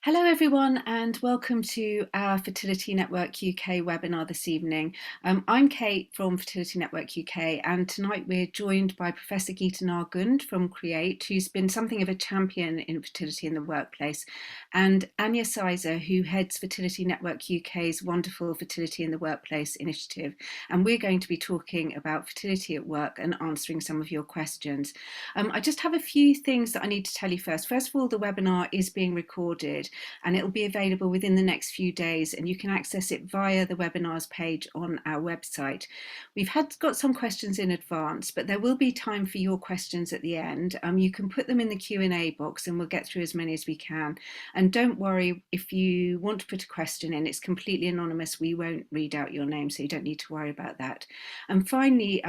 Hello everyone and welcome to our Fertility Network UK webinar this evening. I'm Kate from Fertility Network UK and tonight we're joined by Professor Geeta Nargund from CREATE, who's been something of a champion in fertility in the workplace, and Anya who heads Fertility Network UK's wonderful Fertility in the Workplace initiative. And we're going to be talking about fertility at work and answering some of your questions. I just have a few things that I need to tell you first. First of all, the webinar is being recorded and it'll be available within the next few days, and you can access it via the webinars page on our website. We've got some questions in advance, but there will be time for your questions at the end. You can put them in the Q&A box and we'll get through as many as we can. And don't worry, if you want to put a question in, it's completely anonymous. We won't read out your name, so you don't need to worry about that. And finally,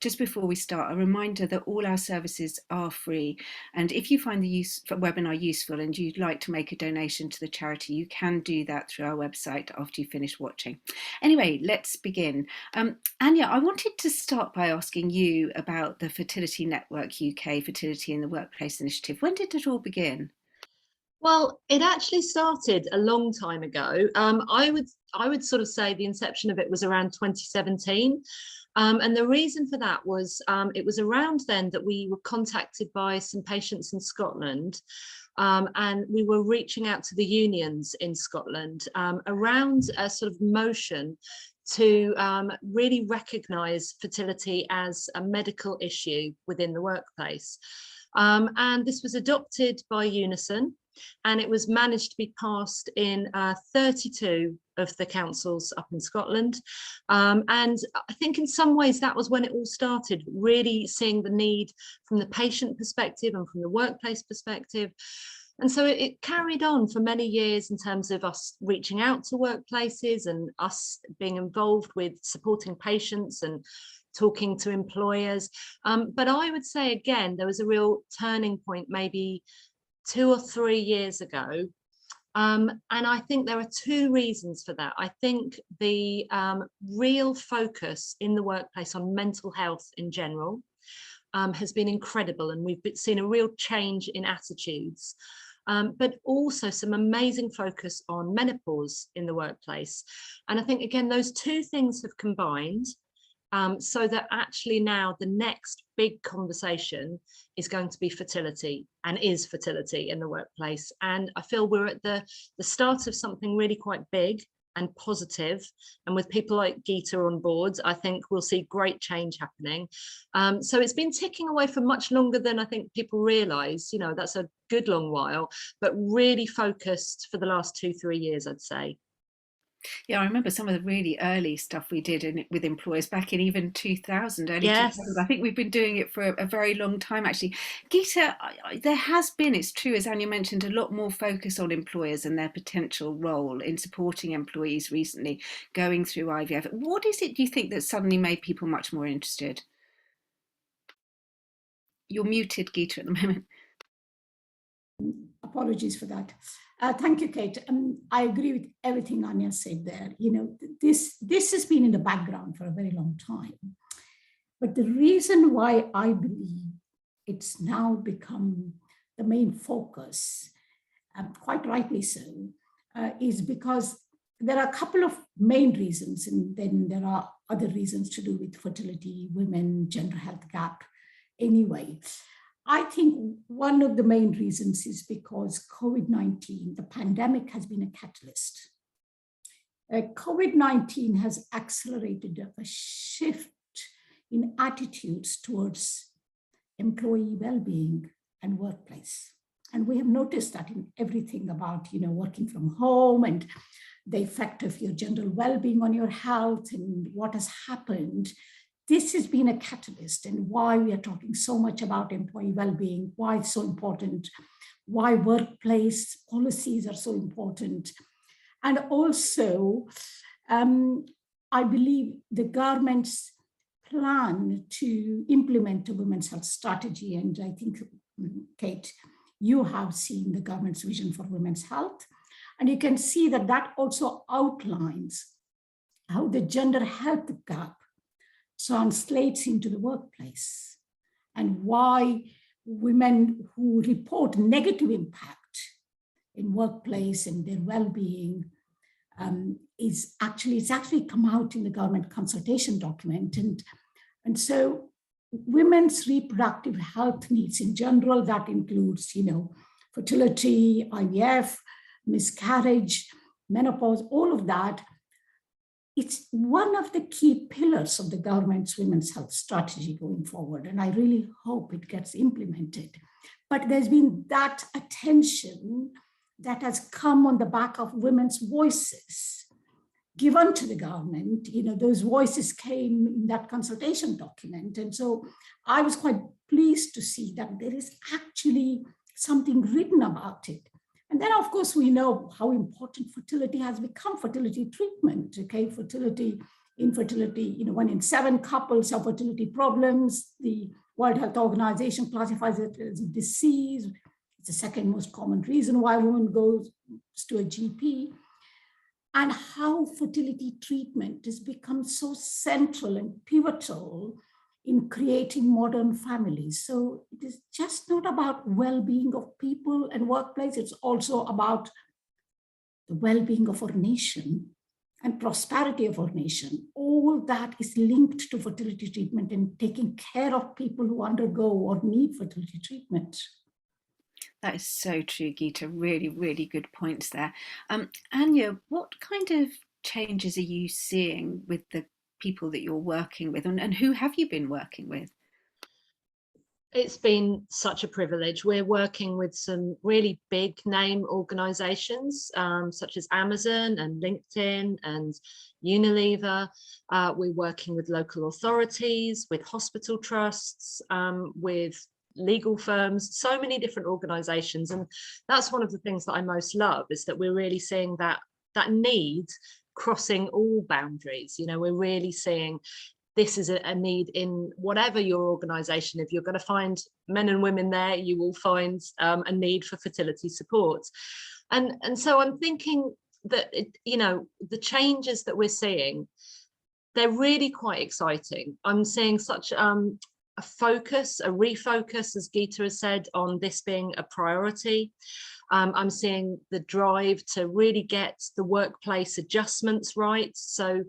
just before we start, a reminder that all our services are free. And if you find the webinar useful and you'd like to make a donation to the charity, you can do that through our website after you finish watching. Anyway, let's begin. Anya, I wanted to start by asking you about the Fertility Network UK Fertility in the Workplace initiative. When did it all begin? Well, it actually started a long time ago. I would sort of say the inception of it was around 2017. And the reason for that was it was around then that we were contacted by some patients in Scotland. And we were reaching out to the unions in Scotland around a sort of motion to really recognise fertility as a medical issue within the workplace. And this was adopted by Unison, and it was managed to be passed in 32 of the councils up in Scotland. And I think in some ways that was when it all started, really seeing the need from the patient perspective and from the workplace perspective. And so it carried on for many years in terms of us reaching out to workplaces and us being involved with supporting patients and talking to employers. But I would say, again, there was a real turning point maybe 2 or 3 years ago. And I think there are two reasons for that. I think the real focus in the workplace on mental health in general has been incredible, and we've seen a real change in attitudes. But also some amazing focus on menopause in the workplace. And I think, again, those two things have combined so that actually now the next big conversation is going to be fertility, and is fertility in the workplace. And I feel we're at the start of something really quite big and positive, and with people like Geeta on board, I think we'll see great change happening. So it's been ticking away for much longer than I think people realise. You know, that's a good long while, but really focused for the last 2-3 years, I'd say. Yeah, I remember some of the really early stuff we did with employers back in even 2000, early Yes. 2000s. I think we've been doing it for a very long time, actually. Geeta, there has been, it's true, as Anya mentioned, a lot more focus on employers and their potential role in supporting employees recently going through IVF. What is it, do you think, that suddenly made people much more interested? You're muted, Geeta, at the moment. Apologies for that. Thank you, Kate. I agree with everything Anya said there. You know, this has been in the background for a very long time. But the reason why I believe it's now become the main focus, quite rightly so, is because there are a couple of main reasons, and then there are other reasons to do with fertility, women, gender health gap. Anyway, I think one of the main reasons is because COVID-19, the pandemic, has been a catalyst. COVID-19 has accelerated a shift in attitudes towards employee well-being and workplace. And we have noticed that in everything about, you know, working from home and the effect of your general well-being on your health and what has happened. This has been a catalyst, and why we are talking so much about employee well-being, why it's so important, why workplace policies are so important. And also, I believe the government's plan to implement a women's health strategy, and I think, Kate, you have seen the government's vision for women's health, and you can see that that also outlines how the gender health gap translates into the workplace, and why women who report negative impact in workplace and their well-being it's actually come out in the government consultation document. And so women's reproductive health needs in general, that includes, fertility, IVF, miscarriage, menopause, all of that. It's one of the key pillars of the government's women's health strategy going forward. And I really hope it gets implemented. But there's been that attention that has come on the back of women's voices given to the government. Those voices came in that consultation document. And so I was quite pleased to see that there is actually something written about it. And then, of course, we know how important fertility has become, fertility treatment, okay? Infertility, 1 in 7 couples have fertility problems. The World Health Organization classifies it as a disease. It's the second most common reason why a woman goes to a GP. And how fertility treatment has become so central and pivotal in creating modern families. So it is just not about well-being of people and workplace, it's also about the well-being of our nation and prosperity of our nation. All that is linked to fertility treatment and taking care of people who undergo or need fertility treatment. That is so true, Geeta. Really, really good points there. Anya, what kind of changes are you seeing with the people that you're working with, and who have you been working with? It's been such a privilege. We're working with some really big name organizations, such as Amazon and LinkedIn and Unilever. We're working with local authorities, with hospital trusts, with legal firms, so many different organizations. And that's one of the things that I most love, is that we're really seeing that need crossing all boundaries. We're really seeing this is a need in whatever your organization. If you're going to find men and women there, you will find a need for fertility support. And so I'm thinking that, the changes that we're seeing, they're really quite exciting. I'm seeing such a refocus, as Geeta has said, on this being a priority. I'm seeing the drive to really get the workplace adjustments right. So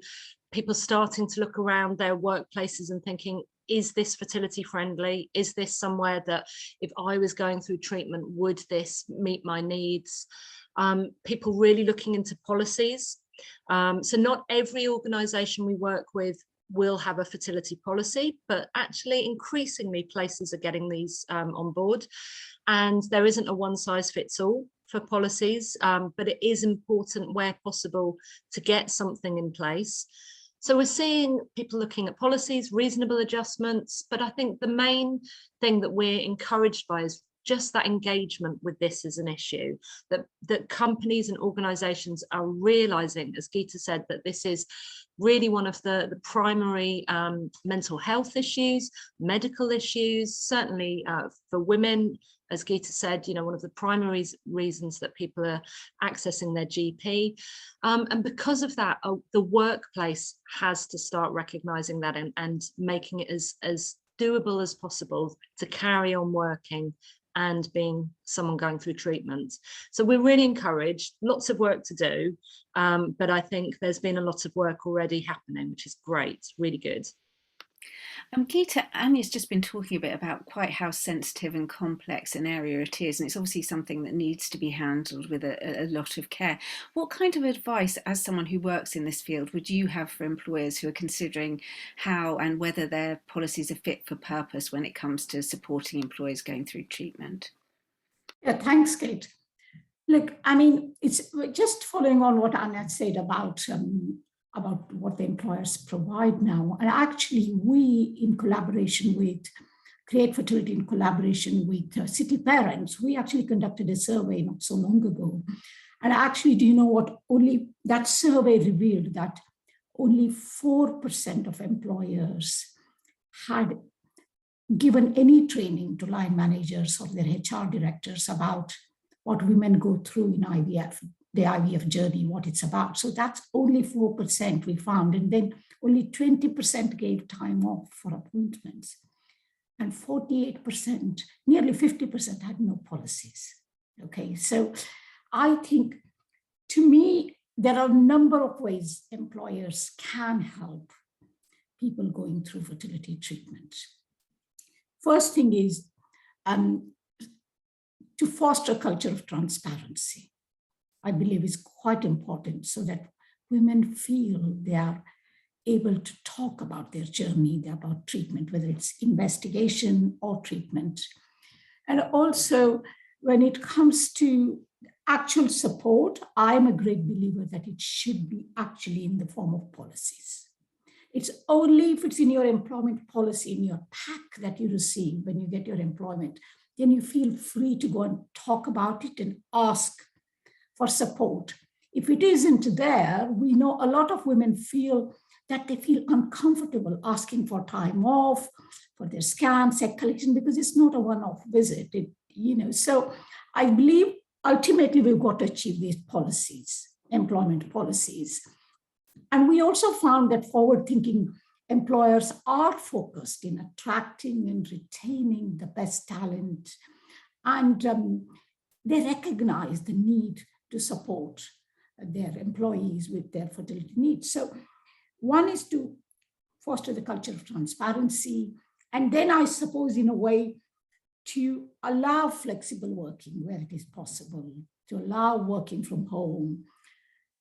people starting to look around their workplaces and thinking, is this fertility friendly? Is this somewhere that if I was going through treatment, would this meet my needs? People really looking into policies. So not every organisation we work with will have a fertility policy, but actually increasingly places are getting these on board. And there isn't a one size fits all for policies, but it is important where possible to get something in place. So we're seeing people looking at policies, reasonable adjustments, but I think the main thing that we're encouraged by is just that engagement with this as an issue, that companies and organizations are realizing, as Geeta said, that this is really one of the primary mental health issues, medical issues, certainly for women, as Geeta said, one of the primary reasons that people are accessing their GP. And because of that, the workplace has to start recognizing that and making it as doable as possible to carry on working and being someone going through treatment. So we're really encouraged, lots of work to do, but I think there's been a lot of work already happening, which is great, really good. Geeta, Anya's just been talking a bit about quite how sensitive and complex an area it is, and it's obviously something that needs to be handled with a lot of care. What kind of advice, as someone who works in this field, would you have for employers who are considering how and whether their policies are fit for purpose when it comes to supporting employees going through treatment? Yeah, thanks, Kate. Look, I mean, it's just following on what Anya said about what the employers provide now. And actually, we, in collaboration with Create Fertility, in collaboration with City Parents, we actually conducted a survey not so long ago. And actually, do you know what? Only that survey revealed that only 4% of employers had given any training to line managers or their HR directors about what women go through in IVF, the IVF journey, what it's about. So that's only 4% we found. And then only 20% gave time off for appointments. And 48%, nearly 50% had no policies. Okay, so I think, to me, there are a number of ways employers can help people going through fertility treatment. First thing is to foster a culture of transparency. I believe is quite important so that women feel they are able to talk about their journey, about treatment, whether it's investigation or treatment. And also, when it comes to actual support, I'm a great believer that it should be actually in the form of policies. It's only if it's in your employment policy, in your pack that you receive when you get your employment, then you feel free to go and talk about it and ask for support. If it isn't there, we know a lot of women feel that they feel uncomfortable asking for time off, for their scans, egg collection, because it's not a one-off visit. So I believe ultimately we've got to achieve these policies, employment policies. And we also found that forward-thinking employers are focused in attracting and retaining the best talent, and they recognize the need to support their employees with their fertility needs. So one is to foster the culture of transparency, and then I suppose in a way to allow flexible working where it is possible, to allow working from home,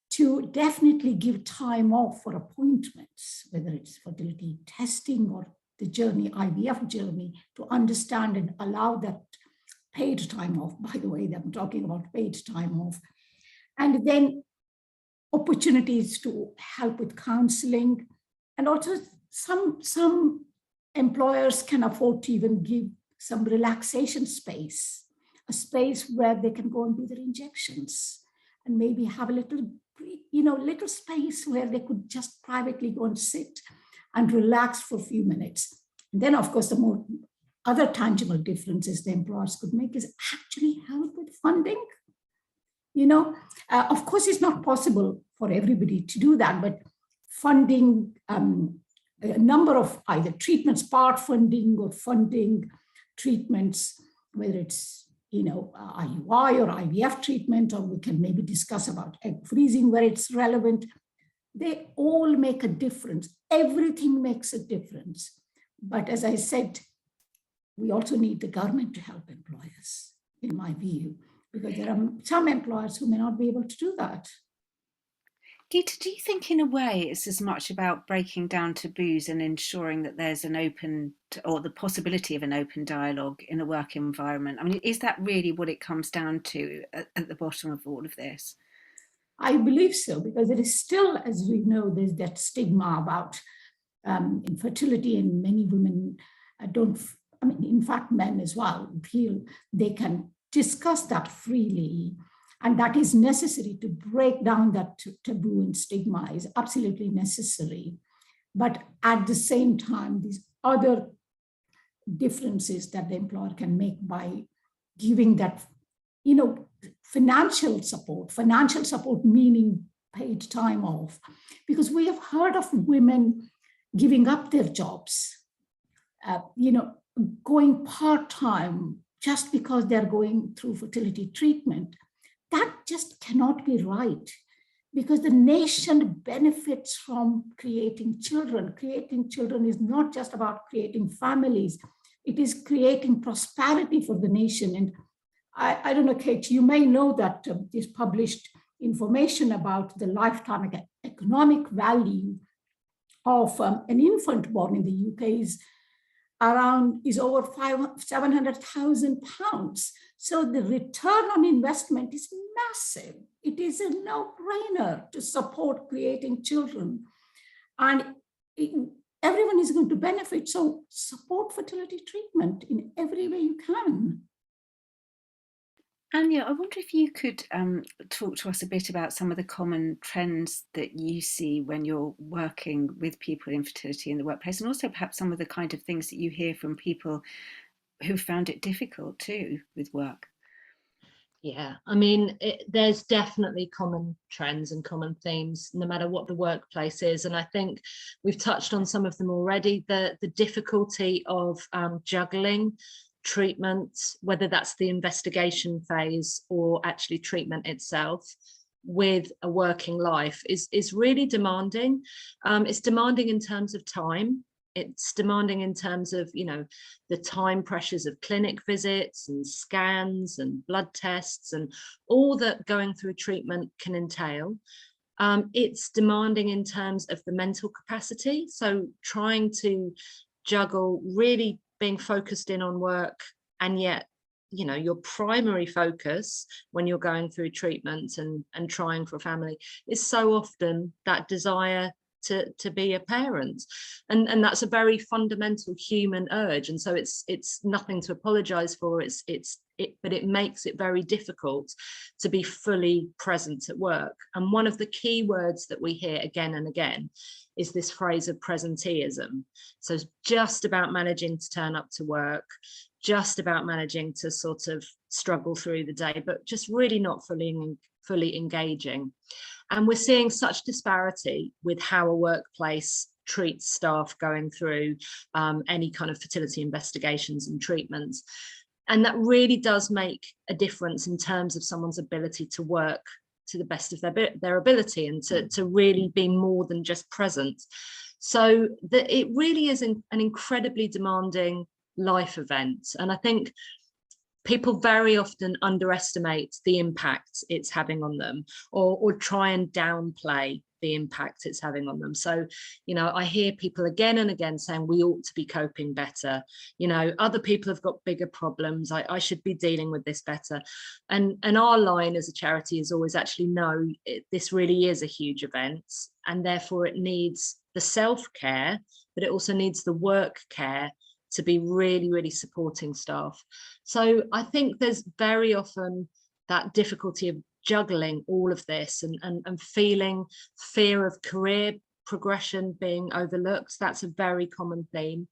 to definitely give time off for appointments, whether it's fertility testing or the journey, IVF journey, to understand and allow that paid time off. By the way, I'm talking about paid time off. And then opportunities to help with counseling. And also some employers can afford to even give some relaxation space, a space where they can go and do their injections and maybe have a little space where they could just privately go and sit and relax for a few minutes. And then, of course, the more other tangible differences the employers could make is actually help with funding. Of course, it's not possible for everybody to do that, but funding a number of either treatments, part funding or funding treatments, whether it's IUI or IVF treatment, or we can maybe discuss about egg freezing where it's relevant. They all make a difference. Everything makes a difference. But as I said, we also need the government to help employers, in my view, because there are some employers who may not be able to do that. Geeta, do you think in a way it's as much about breaking down taboos and ensuring that there's an open or the possibility of an open dialogue in a work environment? I mean, is that really what it comes down to at the bottom of all of this? I believe so, because there is still, as we know, there's that stigma about infertility, and many women in fact, men as well feel they can discuss that freely. And that is necessary to break down that taboo and stigma is absolutely necessary. But at the same time, these other differences that the employer can make by giving that, financial support meaning paid time off. Because we have heard of women giving up their jobs, going part-time just because they're going through fertility treatment. That just cannot be right, because the nation benefits from creating children. Creating children is not just about creating families. It is creating prosperity for the nation. And I don't know, Kate, you may know that this published information about the lifetime economic value of an infant born in the UK is over 700,000 pounds. So the return on investment is massive. It is a no-brainer to support creating children. And everyone is going to benefit. So support fertility treatment in every way you can. Anya, I wonder if you could talk to us a bit about some of the common trends that you see when you're working with people in fertility in the workplace, and also perhaps some of the kind of things that you hear from people who found it difficult too with work. Yeah, I mean, there's definitely common trends and common themes, no matter what the workplace is. And I think we've touched on some of them already. The difficulty of juggling treatment, whether that's the investigation phase or actually treatment itself, with a working life is really demanding. It's demanding in terms of time. It's demanding in terms of, you know, the time pressures of clinic visits and scans and blood tests and all that going through treatment can entail. It's demanding in terms of the mental capacity. So trying to juggle really being focused in on work, and yet, you know, your primary focus when you're going through treatment and trying for a family is so often that desire to be a parent, and that's a very fundamental human urge, and so it's nothing to apologize for. But it makes it very difficult to be fully present at work. And one of the key words that we hear again and again is this phrase of presenteeism. So it's just about managing to turn up to work, just about managing to sort of struggle through the day, but just really not fully engaging. And we're seeing such disparity with how a workplace treats staff going through any kind of fertility investigations and treatments. And that really does make a difference in terms of someone's ability to work to the best of their ability, and to really be more than just present. So it really is an incredibly demanding life event. And I think people very often underestimate the impact it's having on them, or try and downplay the impact it's having on them. So, you know, I hear people again and again saying we ought to be coping better. You know, other people have got bigger problems. I should be dealing with this better. And our line as a charity is always actually, no, this really is a huge event, and therefore it needs the self-care, but it also needs the work care to be really, really supporting staff. So I think there's very often that difficulty of juggling all of this and feeling fear of career progression being overlooked. That's a very common theme.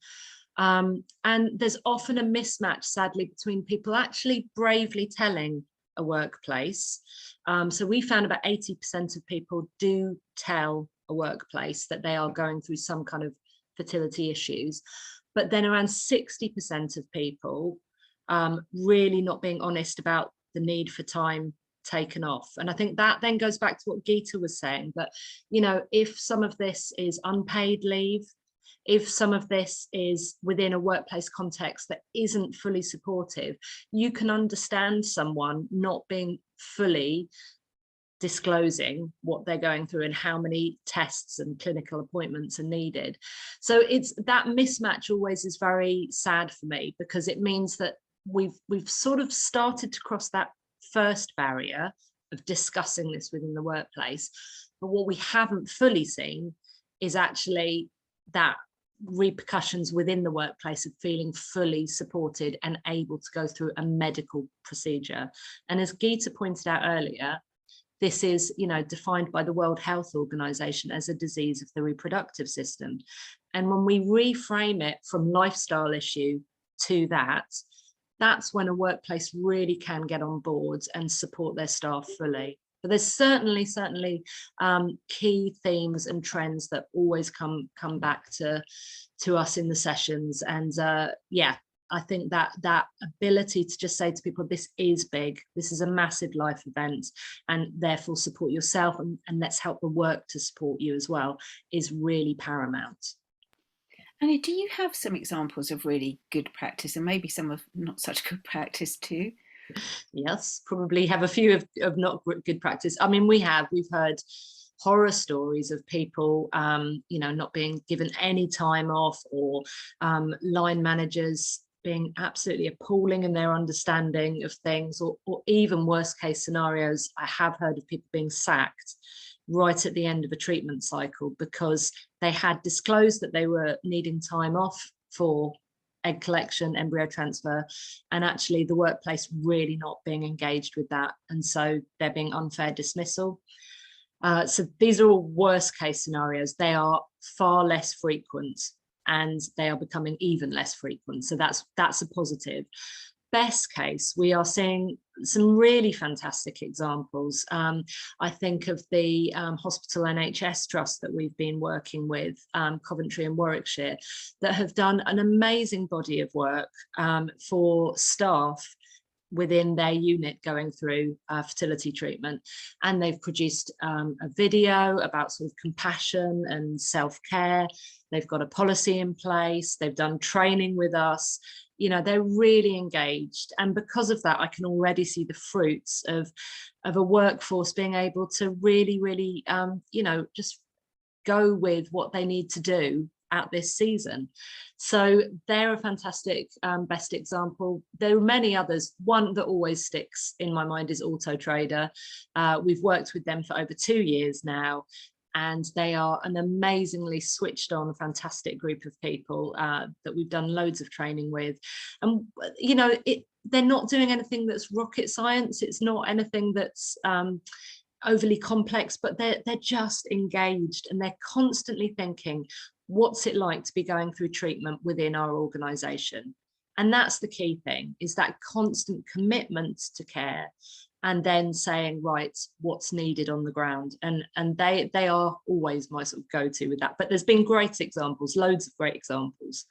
And there's often a mismatch, sadly, between people actually bravely telling a workplace. So we found about 80% of people do tell a workplace that they are going through some kind of fertility issues. But then around 60% of people really not being honest about the need for time taken off. And I think that then goes back to what Geeta was saying, that, you know, if some of this is unpaid leave, if some of this is within a workplace context that isn't fully supportive, you can understand someone not being fully disclosing what they're going through and how many tests and clinical appointments are needed. So it's that mismatch always is very sad for me, because it means that we've sort of started to cross that first barrier of discussing this within the workplace, but what we haven't fully seen is actually that repercussions within the workplace of feeling fully supported and able to go through a medical procedure. And as Geeta pointed out earlier, this is, you know, defined by the World Health Organization as a disease of the reproductive system. And when we reframe it from lifestyle issue to that, that's when a workplace really can get on board and support their staff fully. But there's certainly key themes and trends that always come back to us in the sessions. And yeah, I think that ability to just say to people, this is big, this is a massive life event, and therefore support yourself, and let's help the work to support you as well, is really paramount. Annie, do you have some examples of really good practice, and maybe some of not such good practice too? Yes, probably have a few of not good practice. I mean, we've heard horror stories of people, you know, not being given any time off, or line managers being absolutely appalling in their understanding of things, or even worst case scenarios. I have heard of people being sacked right at the end of a treatment cycle because they had disclosed that they were needing time off for egg collection, embryo transfer, and actually the workplace really not being engaged with that, and so there being unfair dismissal. So these are all worst case scenarios. They are far less frequent, and they are becoming even less frequent. So that's a positive. Best case, we are seeing some really fantastic examples. I think of the Hospital NHS Trust that we've been working with, Coventry and Warwickshire, that have done an amazing body of work for staff within their unit going through fertility treatment. And they've produced a video about sort of compassion and self-care. They've got a policy in place. They've done training with us. You know, they're really engaged. And because of that, I can already see the fruits of a workforce being able to really, really, you know, just go with what they need to do at this season. So they're a fantastic best example. There are many others. One that always sticks in my mind is Auto Trader. We've worked with them for over 2 years now, and they are an amazingly switched on, fantastic group of people that we've done loads of training with. And, you know, they're not doing anything that's rocket science. It's not anything that's overly complex, but they're just engaged, and they're constantly thinking, what's it like to be going through treatment within our organisation? And that's the key thing, is that constant commitment to care, and then saying, right, what's needed on the ground? And they are always my sort of go-to with that. But there's been great examples, loads of great examples.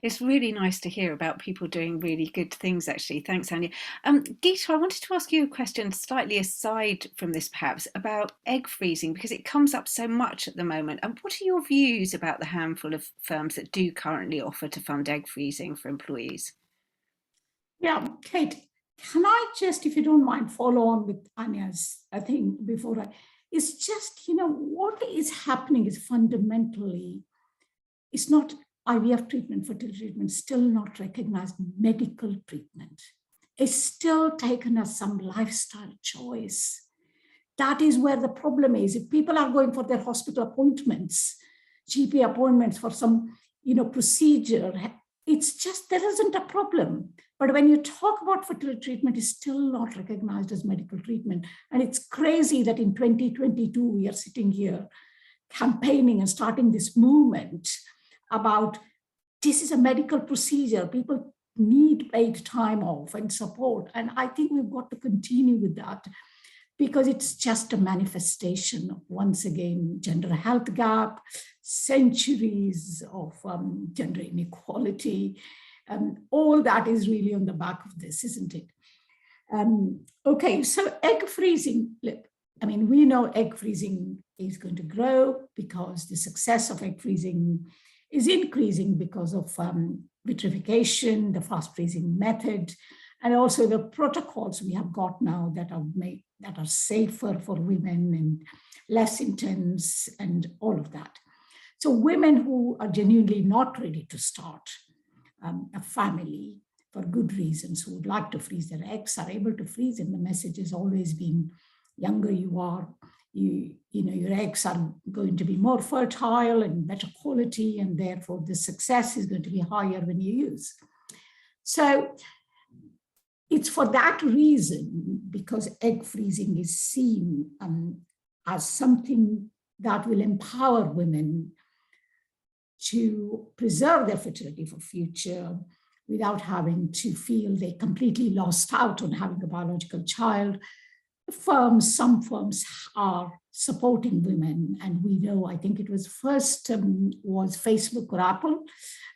It's really nice to hear about people doing really good things, actually. Thanks, Anya. Geeta, I wanted to ask you a question slightly aside from this, perhaps, about egg freezing, because it comes up so much at the moment. And what are your views about the handful of firms that do currently offer to fund egg freezing for employees? Yeah, Kate, can I just, if you don't mind, follow on with Anya's thing before it's just, you know, what is happening is fundamentally, it's not IVF treatment, fertility treatment, still not recognized medical treatment. It's still taken as some lifestyle choice. That is where the problem is. If people are going for their hospital appointments, GP appointments for some, you know, procedure, it's just, there isn't a problem. But when you talk about fertility treatment, it's still not recognized as medical treatment. And it's crazy that in 2022, we are sitting here campaigning and starting this movement about this is a medical procedure. People need paid time off and support. And I think we've got to continue with that, because it's just a manifestation of, once again, gender health gap, centuries of gender inequality. All that is really on the back of this, isn't it? Okay, so egg freezing. Look, I mean, we know egg freezing is going to grow because the success of egg freezing is increasing because of vitrification, the fast freezing method, and also the protocols we have got now that are safer for women and less intense and all of that. So women who are genuinely not ready to start a family for good reasons, who would like to freeze their eggs, are able to freeze, and the message has always been, younger you are, you know, your eggs are going to be more fertile and better quality, and therefore the success is going to be higher when you use. So it's for that reason, because egg freezing is seen as something that will empower women to preserve their fertility for future without having to feel they completely lost out on having a biological child. Some firms are supporting women, and we know, I think it was first was Facebook or Apple.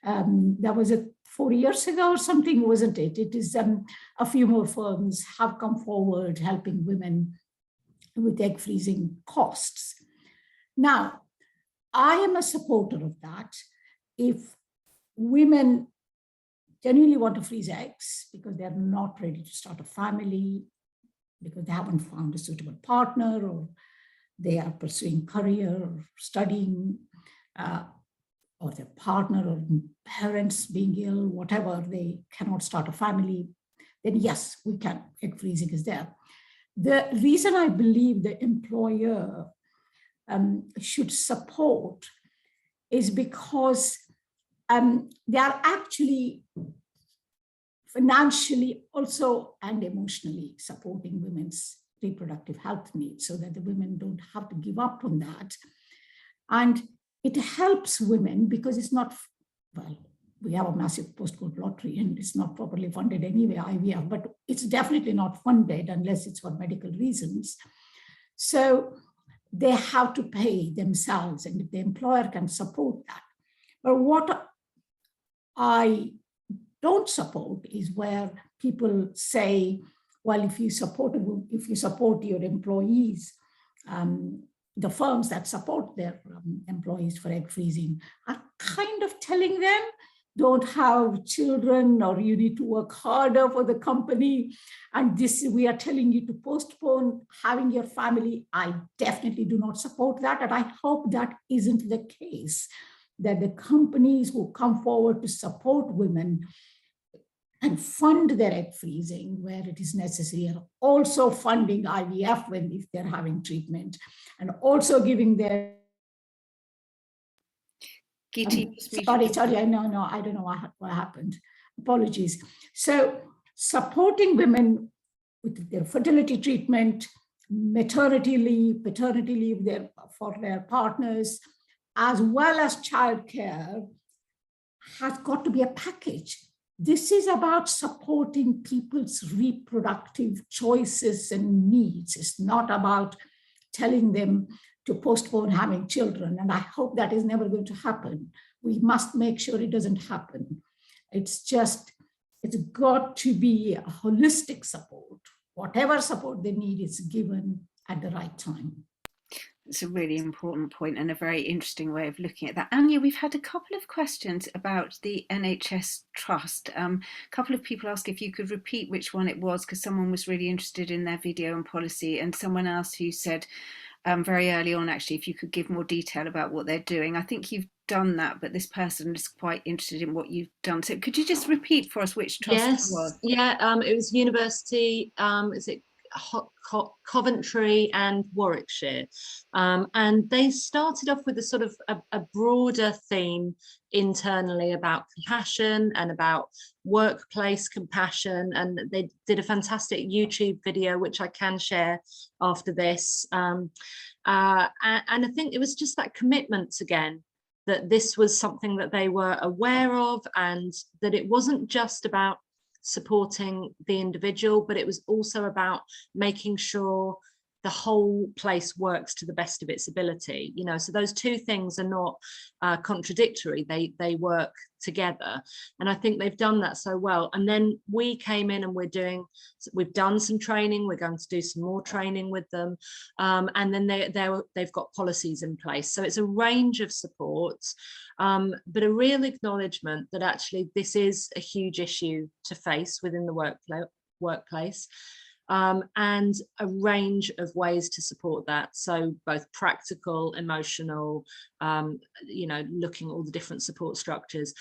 That was 4 years ago or something, wasn't it? It is a few more firms have come forward helping women with egg freezing costs. Now, I am a supporter of that. If women genuinely want to freeze eggs because they're not ready to start a family, because they haven't found a suitable partner, or they are pursuing career or studying, or their partner or parents being ill, whatever, they cannot start a family, then yes, we can, egg freezing is there. The reason I believe the employer should support is because they are actually financially also and emotionally supporting women's reproductive health needs, so that the women don't have to give up on that. And it helps women because it's not, well, we have a massive postcode lottery and it's not properly funded anyway, IVF, but it's definitely not funded unless it's for medical reasons. So they have to pay themselves, and if the employer can support that. But what I don't support is where people say, well, if you support your employees, the firms that support their employees for egg freezing are kind of telling them, don't have children, or you need to work harder for the company. And we are telling you to postpone having your family. I definitely do not support that. And I hope that isn't the case, that the companies who come forward to support women and fund their egg freezing where it is necessary, are also funding IVF if they're having treatment, and also giving their sorry, no, I don't know what happened. Apologies. So supporting women with their fertility treatment, maternity leave, paternity leave for their partners, as well as childcare, has got to be a package. This is about supporting people's reproductive choices and needs. It's not about telling them to postpone having children. And I hope that is never going to happen. We must make sure it doesn't happen. It's got to be a holistic support. Whatever support they need is given at the right time. It's a really important point and a very interesting way of looking at that. Anya, we've had a couple of questions about the NHS Trust. A couple of people asked if you could repeat which one it was, because someone was really interested in their video and policy, and someone else who said very early on, actually, if you could give more detail about what they're doing. I think you've done that, but this person is quite interested in what you've done. So could you just repeat for us which trust it was? Yeah, it was university, is it Coventry and Warwickshire, and they started off with a sort of a broader theme internally about compassion and about workplace compassion, and they did a fantastic YouTube video which I can share after this, and I think it was just that commitment again, that this was something that they were aware of, and that it wasn't just about supporting the individual, but it was also about making sure the whole place works to the best of its ability. You know, so those two things are not contradictory. They work together, and I think they've done that so well. And then we came in and we've done some training. We're going to do some more training with them, and then they've got policies in place. So it's a range of supports, but a real acknowledgement that actually this is a huge issue to face within the workplace. And a range of ways to support that. So both practical, emotional, looking at all the different support structures.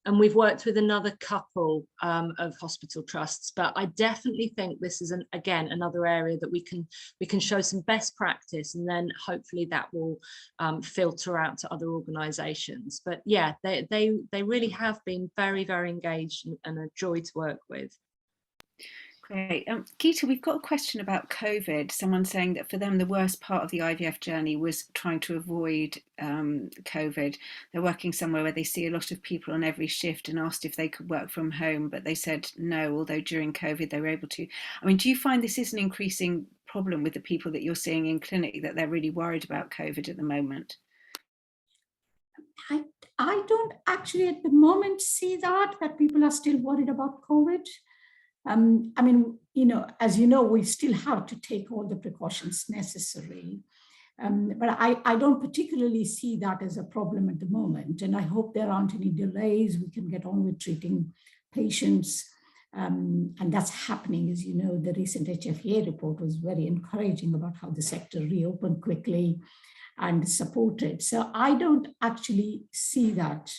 And we've worked with another couple of hospital trusts, but I definitely think this is again another area that we can show some best practice, and then hopefully that will filter out to other organisations. But yeah, they really have been very, very engaged and a joy to work with. Great. Geeta, we've got a question about COVID. Someone saying that for them, the worst part of the IVF journey was trying to avoid COVID. They're working somewhere where they see a lot of people on every shift, and asked if they could work from home, but they said no, although during COVID they were able to. I mean, do you find this is an increasing problem with the people that you're seeing in clinic, that they're really worried about COVID at the moment? I don't actually at the moment see that people are still worried about COVID. I mean, as you know, we still have to take all the precautions necessary. But I don't particularly see that as a problem at the moment. And I hope there aren't any delays. We can get on with treating patients. And that's happening. As you know, the recent HFEA report was very encouraging about how the sector reopened quickly and supported. So I don't actually see that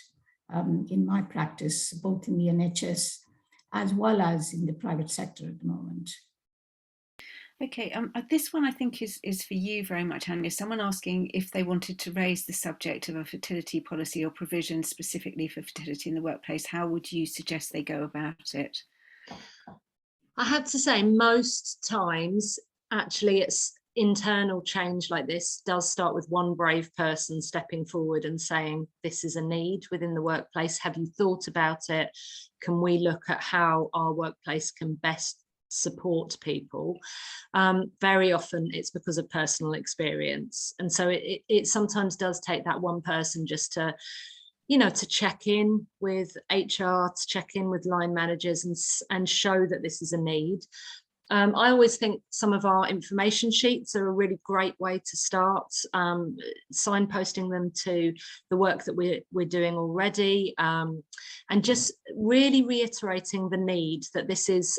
in my practice, both in the NHS as well as in the private sector at the moment. Okay, this one I think is for you very much, Anya. Someone asking if they wanted to raise the subject of a fertility policy or provision specifically for fertility in the workplace. How would you suggest they go about it? I have to say, most times, actually, internal change like this does start with one brave person stepping forward and saying, this is a need within the workplace. Have you thought about it? Can we look at how our workplace can best support people? Very often it's because of personal experience. And so it sometimes does take that one person just to, you know, to check in with HR, to check in with line managers and show that this is a need. I always think some of our information sheets are a really great way to start, signposting them to the work that we're doing already, and just really reiterating the need that this is,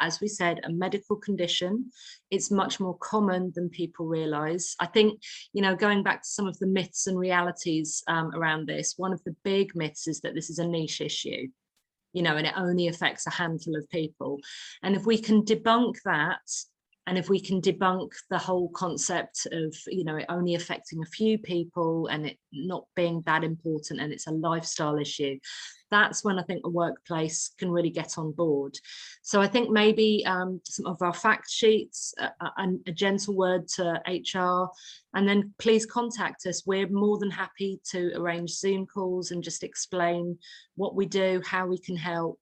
as we said, a medical condition. It's much more common than people realise. I think, you know, going back to some of the myths and realities around this, one of the big myths is that this is a niche issue, you know, and it only affects a handful of people. And if we can debunk that, and if we can debunk the whole concept of, you know, it only affecting a few people and it not being that important and it's a lifestyle issue, that's when I think a workplace can really get on board. So I think maybe some of our fact sheets, a gentle word to HR, and then please contact us. We're more than happy to arrange Zoom calls and just explain what we do, how we can help.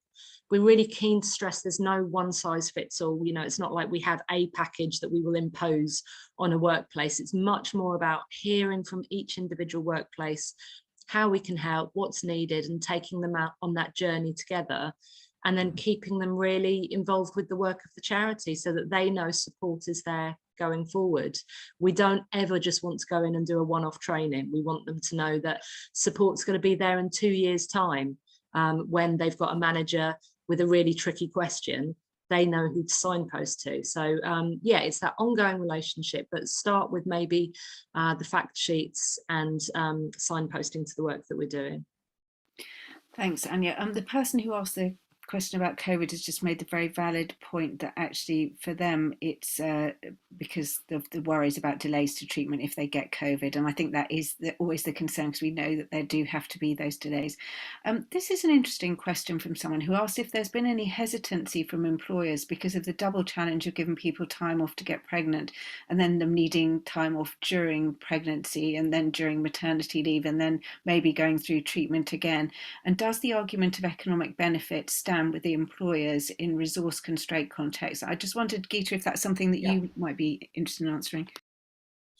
We're really keen to stress there's no one size fits all. You know, it's not like we have a package that we will impose on a workplace. It's much more about hearing from each individual workplace how we can help, what's needed, and taking them out on that journey together, and then keeping them really involved with the work of the charity so that they know support is there going forward. We don't ever just want to go in and do a one-off training. We want them to know that support's going to be there in 2 years' time. When they've got a manager with a really tricky question, they know who to signpost to. So yeah, it's that ongoing relationship, but start with maybe the fact sheets and signposting to the work that we're doing. Thanks, Anya. The person who asked the question about COVID has just made the very valid point that actually for them it's because of the worries about delays to treatment if they get COVID, and I think that is always the concern, because we know that there do have to be those delays. This is an interesting question from someone who asked if there's been any hesitancy from employers because of the double challenge of giving people time off to get pregnant and then them needing time off during pregnancy and then during maternity leave and then maybe going through treatment again. And does the argument of economic benefit stand with the employers in resource constraint context? I just wondered, Geeta, if that's something that you might be interested in answering.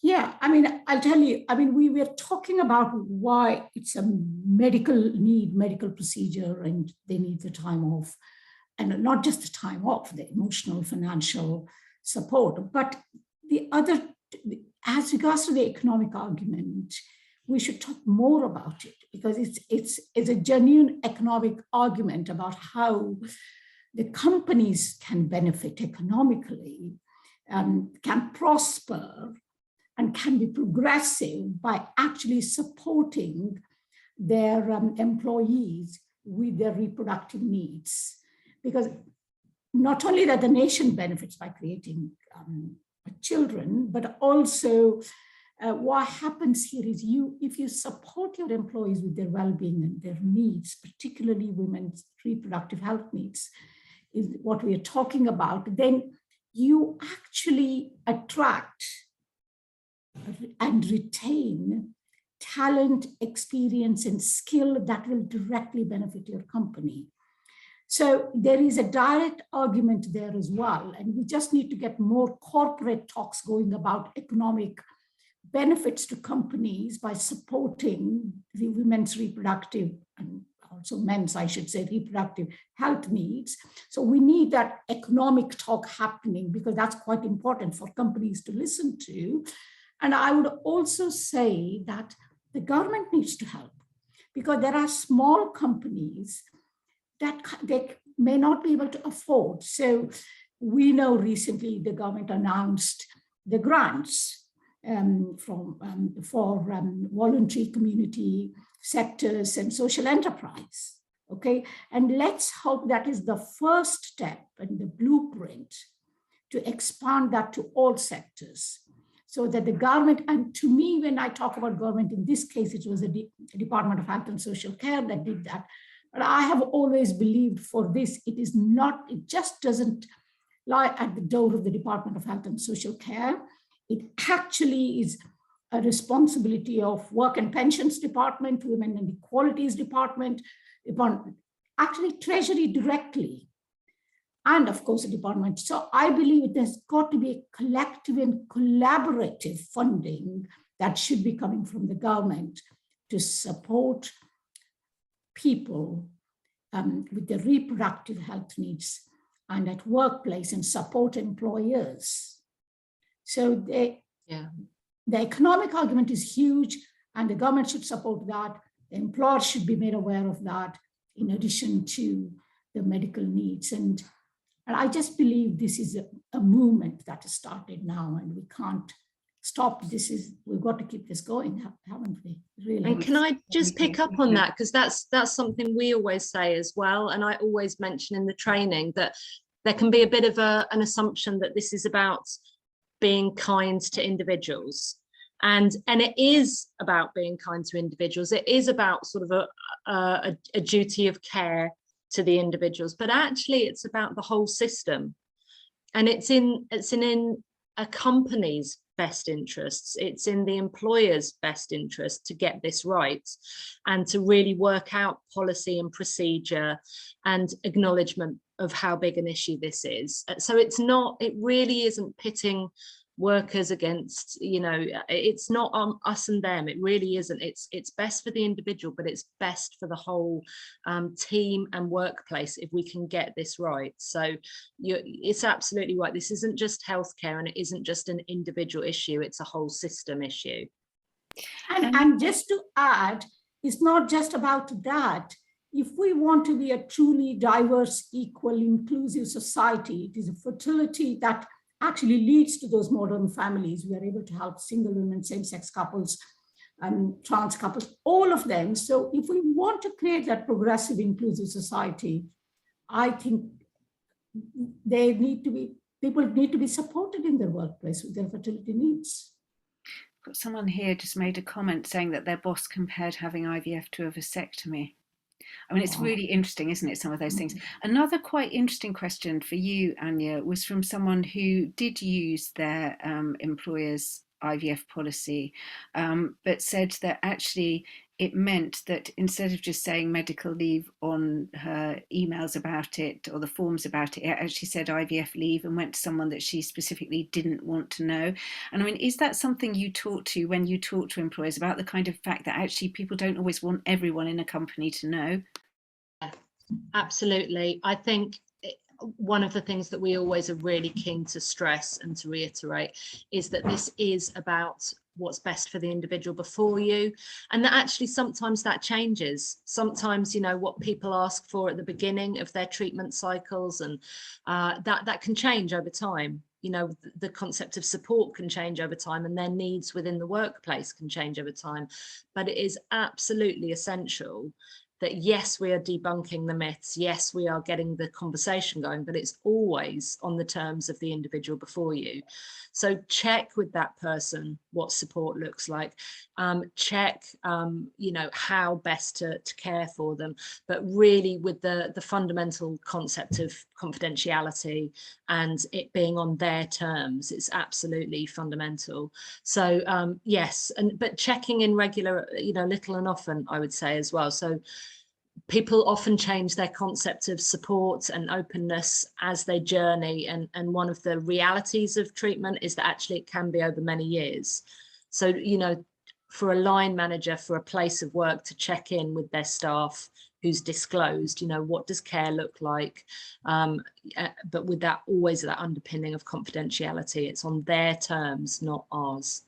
Yeah, I mean, I'll tell you, I mean, we were talking about why it's a medical procedure and they need the time off, and not just the time off, the emotional, financial support, but the other, as regards to the economic argument, we should talk more about it, because it's a genuine economic argument about how the companies can benefit economically, can prosper, and can be progressive by actually supporting their employees with their reproductive needs. Because not only that the nation benefits by creating children, but also what happens here is if you support your employees with their well-being and their needs, particularly women's reproductive health needs, is what we are talking about, then you actually attract and retain talent, experience, and skill that will directly benefit your company. So there is a direct argument there as well. And we just need to get more corporate talks going about economic benefits to companies by supporting the women's reproductive and also men's, I should say, reproductive health needs. So we need that economic talk happening, because that's quite important for companies to listen to. And I would also say that the government needs to help, because there are small companies that they may not be able to afford. So we know recently the government announced the grants for voluntary community sectors and social enterprise. Okay, and let's hope that is the first step and the blueprint to expand that to all sectors, so that the government, and to me, when I talk about government, in this case, it was the Department of Health and Social Care that did that. But I have always believed for this, it just doesn't lie at the door of the Department of Health and Social Care. It actually is a responsibility of Work and Pensions Department, Women and Equalities Department, actually Treasury directly, and of course the department. So I believe there's got to be a collective and collaborative funding that should be coming from the government to support people with their reproductive health needs and at workplace, and support employers. So the economic argument is huge, and the government should support that. The employer should be made aware of that, in addition to the medical needs. And I just believe this is a movement that has started now, and we can't stop. We've got to keep this going, haven't we? Really. And can I just pick up on that, because that's something we always say as well, and I always mention in the training that there can be a bit of an assumption that this is about being kind to individuals, and it is about being kind to individuals. It is about sort of a duty of care to the individuals, but actually it's about the whole system, and it's in a company's best interests, it's in the employer's best interest to get this right, and to really work out policy and procedure and acknowledgement of how big an issue this is. So it really isn't pitting workers against, it's not us and them. It really isn't. It's best for the individual, but it's best for the whole team and workplace if we can get this right. So it's absolutely right. This isn't just healthcare, and it isn't just an individual issue. It's a whole system issue. And just to add, it's not just about that. If we want to be a truly diverse, equal, inclusive society, it is a fertility that actually leads to those modern families. We are able to help single women, same-sex couples, and trans couples, all of them. So if we want to create that progressive, inclusive society, I think people need to be supported in their workplace with their fertility needs. Someone here just made a comment saying that their boss compared having IVF to a vasectomy. I mean, it's really interesting, isn't it, some of those things. Another quite interesting question for you, Anya, was from someone who did use their employer's IVF policy, but said that actually it meant that instead of just saying medical leave on her emails about it or the forms about it, it actually said IVF leave and went to someone that she specifically didn't want to know. And I mean, is that something you talk to when you talk to employers about the kind of fact that actually people don't always want everyone in a company to know? Yeah, absolutely. I think one of the things that we always are really keen to stress and to reiterate is that this is about what's best for the individual before you, and that actually sometimes that changes. Sometimes, what people ask for at the beginning of their treatment cycles, and that can change over time. The concept of support can change over time, and their needs within the workplace can change over time. But it is absolutely essential that yes, we are debunking the myths, yes, we are getting the conversation going, but it's always on the terms of the individual before you. So check with that person what support looks like, check, how best to care for them, but really with the fundamental concept of confidentiality and it being on their terms. It's absolutely fundamental. So yes, but checking in regular, little and often, I would say as well. So people often change their concept of support and openness as they journey. And one of the realities of treatment is that actually it can be over many years. So, for a line manager, for a place of work to check in with their staff who's disclosed, what does care look like? But with that, always that underpinning of confidentiality. It's on their terms, not ours.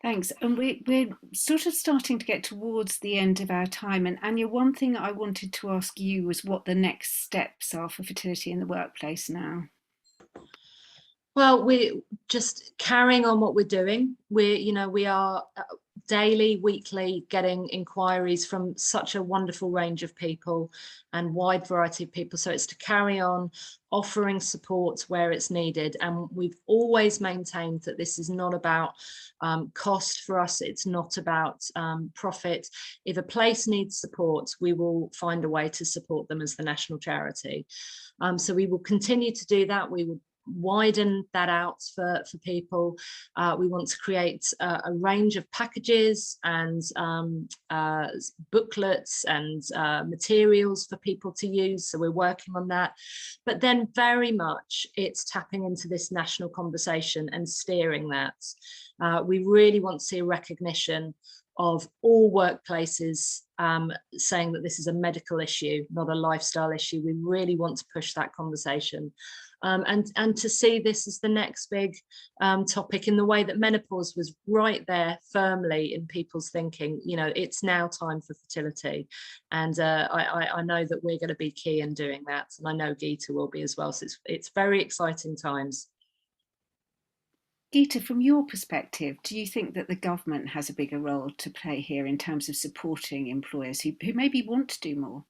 Thanks. And we're sort of starting to get towards the end of our time. And Anya, one thing I wanted to ask you was what the next steps are for fertility in the workplace now. Well, we're just carrying on what we're doing. We are daily, weekly getting inquiries from such a wonderful range of people and wide variety of people. So it's to carry on offering support where it's needed. And we've always maintained that this is not about cost for us. It's not about profit. If a place needs support, we will find a way to support them as the national charity. So we will continue to do that. We will widen that out for people. We want to create a range of packages and booklets and materials for people to use. So we're working on that. But then very much it's tapping into this national conversation and steering that. We really want to see a recognition of all workplaces saying that this is a medical issue, not a lifestyle issue. We really want to push that conversation. And to see this as the next big topic, in the way that menopause was right there firmly in people's thinking. You know, it's now time for fertility, and I know that we're going to be key in doing that, and I know Geeta will be as well. So it's very exciting times. Geeta, from your perspective, do you think that the government has a bigger role to play here in terms of supporting employers who maybe want to do more?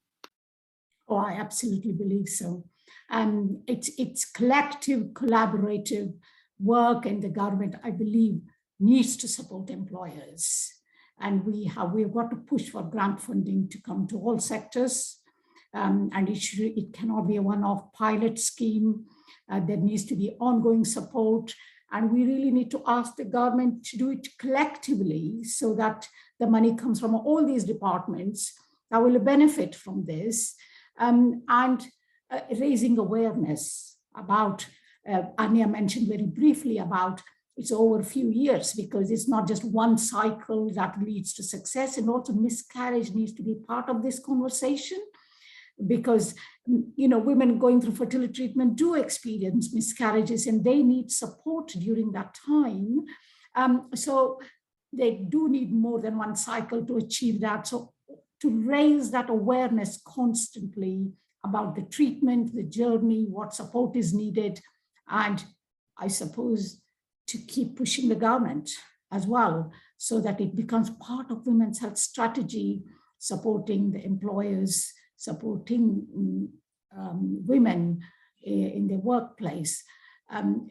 Oh, I absolutely believe so. It's collective, collaborative work, and the government, I believe, needs to support employers. And we've got to push for grant funding to come to all sectors. And it cannot be a one-off pilot scheme. There needs to be ongoing support. And we really need to ask the government to do it collectively so that the money comes from all these departments that will benefit from this. And raising awareness about, Anya mentioned very briefly about it's over a few years, because it's not just one cycle that leads to success, and also miscarriage needs to be part of this conversation. Because, you know, women going through fertility treatment do experience miscarriages, and they need support during that time. So they do need more than one cycle to achieve that. So to raise that awareness constantly about the treatment, the journey, what support is needed, and I suppose to keep pushing the government as well, so that it becomes part of women's health strategy, supporting the employers, supporting women in the workplace.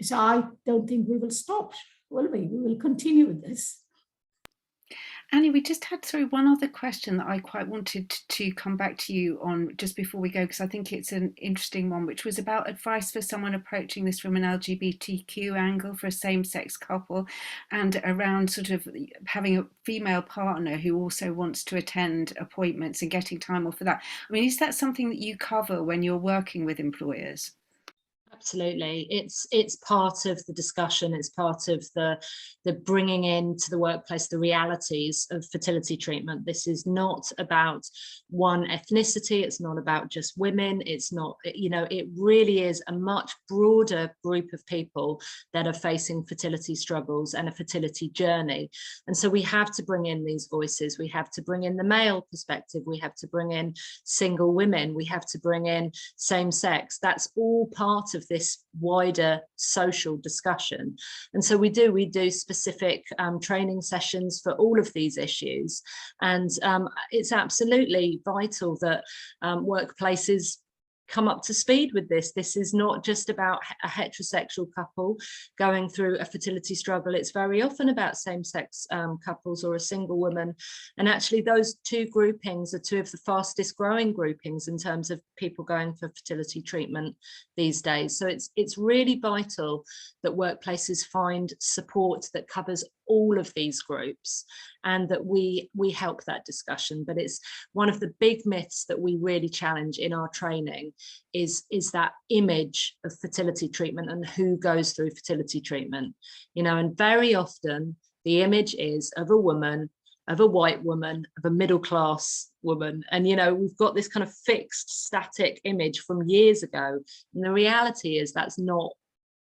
So I don't think we will stop, will we? We will continue with this. Annie, we just had through one other question that I quite wanted to come back to you on just before we go, because I think it's an interesting one, which was about advice for someone approaching this from an LGBTQ angle for a same-sex couple, and around sort of having a female partner who also wants to attend appointments and getting time off for that. I mean, is that something that you cover when you're working with employers? Absolutely, it's part of the discussion. It's part of the bringing into the workplace the realities of fertility treatment. This is not about one ethnicity. It's not about just women. It's not, you know, it really is a much broader group of people that are facing fertility struggles and a fertility journey. And so we have to bring in these voices. We have to bring in the male perspective. We have to bring in single women. We have to bring in same sex. That's all part of this wider social discussion. And so we do specific training sessions for all of these issues. And it's absolutely vital that workplaces come up to speed with this. This is not just about a heterosexual couple going through a fertility struggle. It's very often about same-sex couples or a single woman. And actually those two groupings are two of the fastest growing groupings in terms of people going for fertility treatment these days. So it's really vital that workplaces find support that covers all of these groups, and that we help that discussion. But it's one of the big myths that we really challenge in our training is that image of fertility treatment and who goes through fertility treatment, you know. And very often the image is of a woman, of a white woman, of a middle class woman. And, you know, we've got this kind of fixed static image from years ago, and the reality is that's not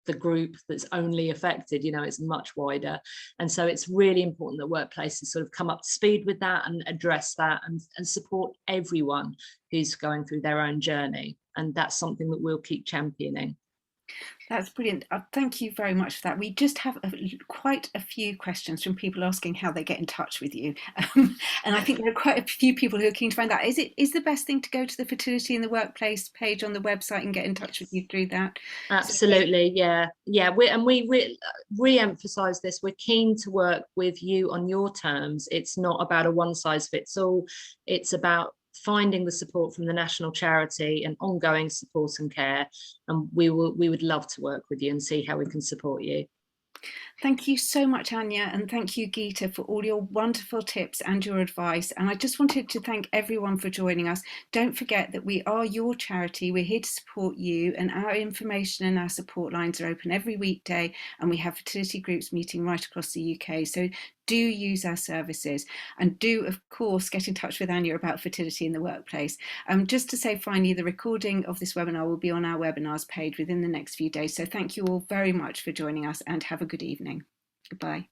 the group that's only affected. You know, it's much wider. And so it's really important that workplaces sort of come up to speed with that and address that and support everyone who's going through their own journey. And that's something that we'll keep championing. That's brilliant. Thank you very much for that. We just have quite a few questions from people asking how they get in touch with you. And I think there are quite a few people who are keen to find out, is the best thing to go to the Fertility in the Workplace page on the website and get in touch with you through that? Absolutely, yeah. We re-emphasize this. We're keen to work with you on your terms. It's not about a one size fits all. It's about finding the support from the national charity and ongoing support and care. And we would love to work with you and see how we can support you. Thank you so much, Anya, and thank you, Geeta, for all your wonderful tips and your advice. And I just wanted to thank everyone for joining us. Don't forget that we are your charity. We're here to support you, and our information and our support lines are open every weekday, and we have fertility groups meeting right across the UK. So do use our services, and do, of course, get in touch with Anya about fertility in the workplace. Just to say finally, the recording of this webinar will be on our webinars page within the next few days. So thank you all very much for joining us, and have a good evening. Goodbye.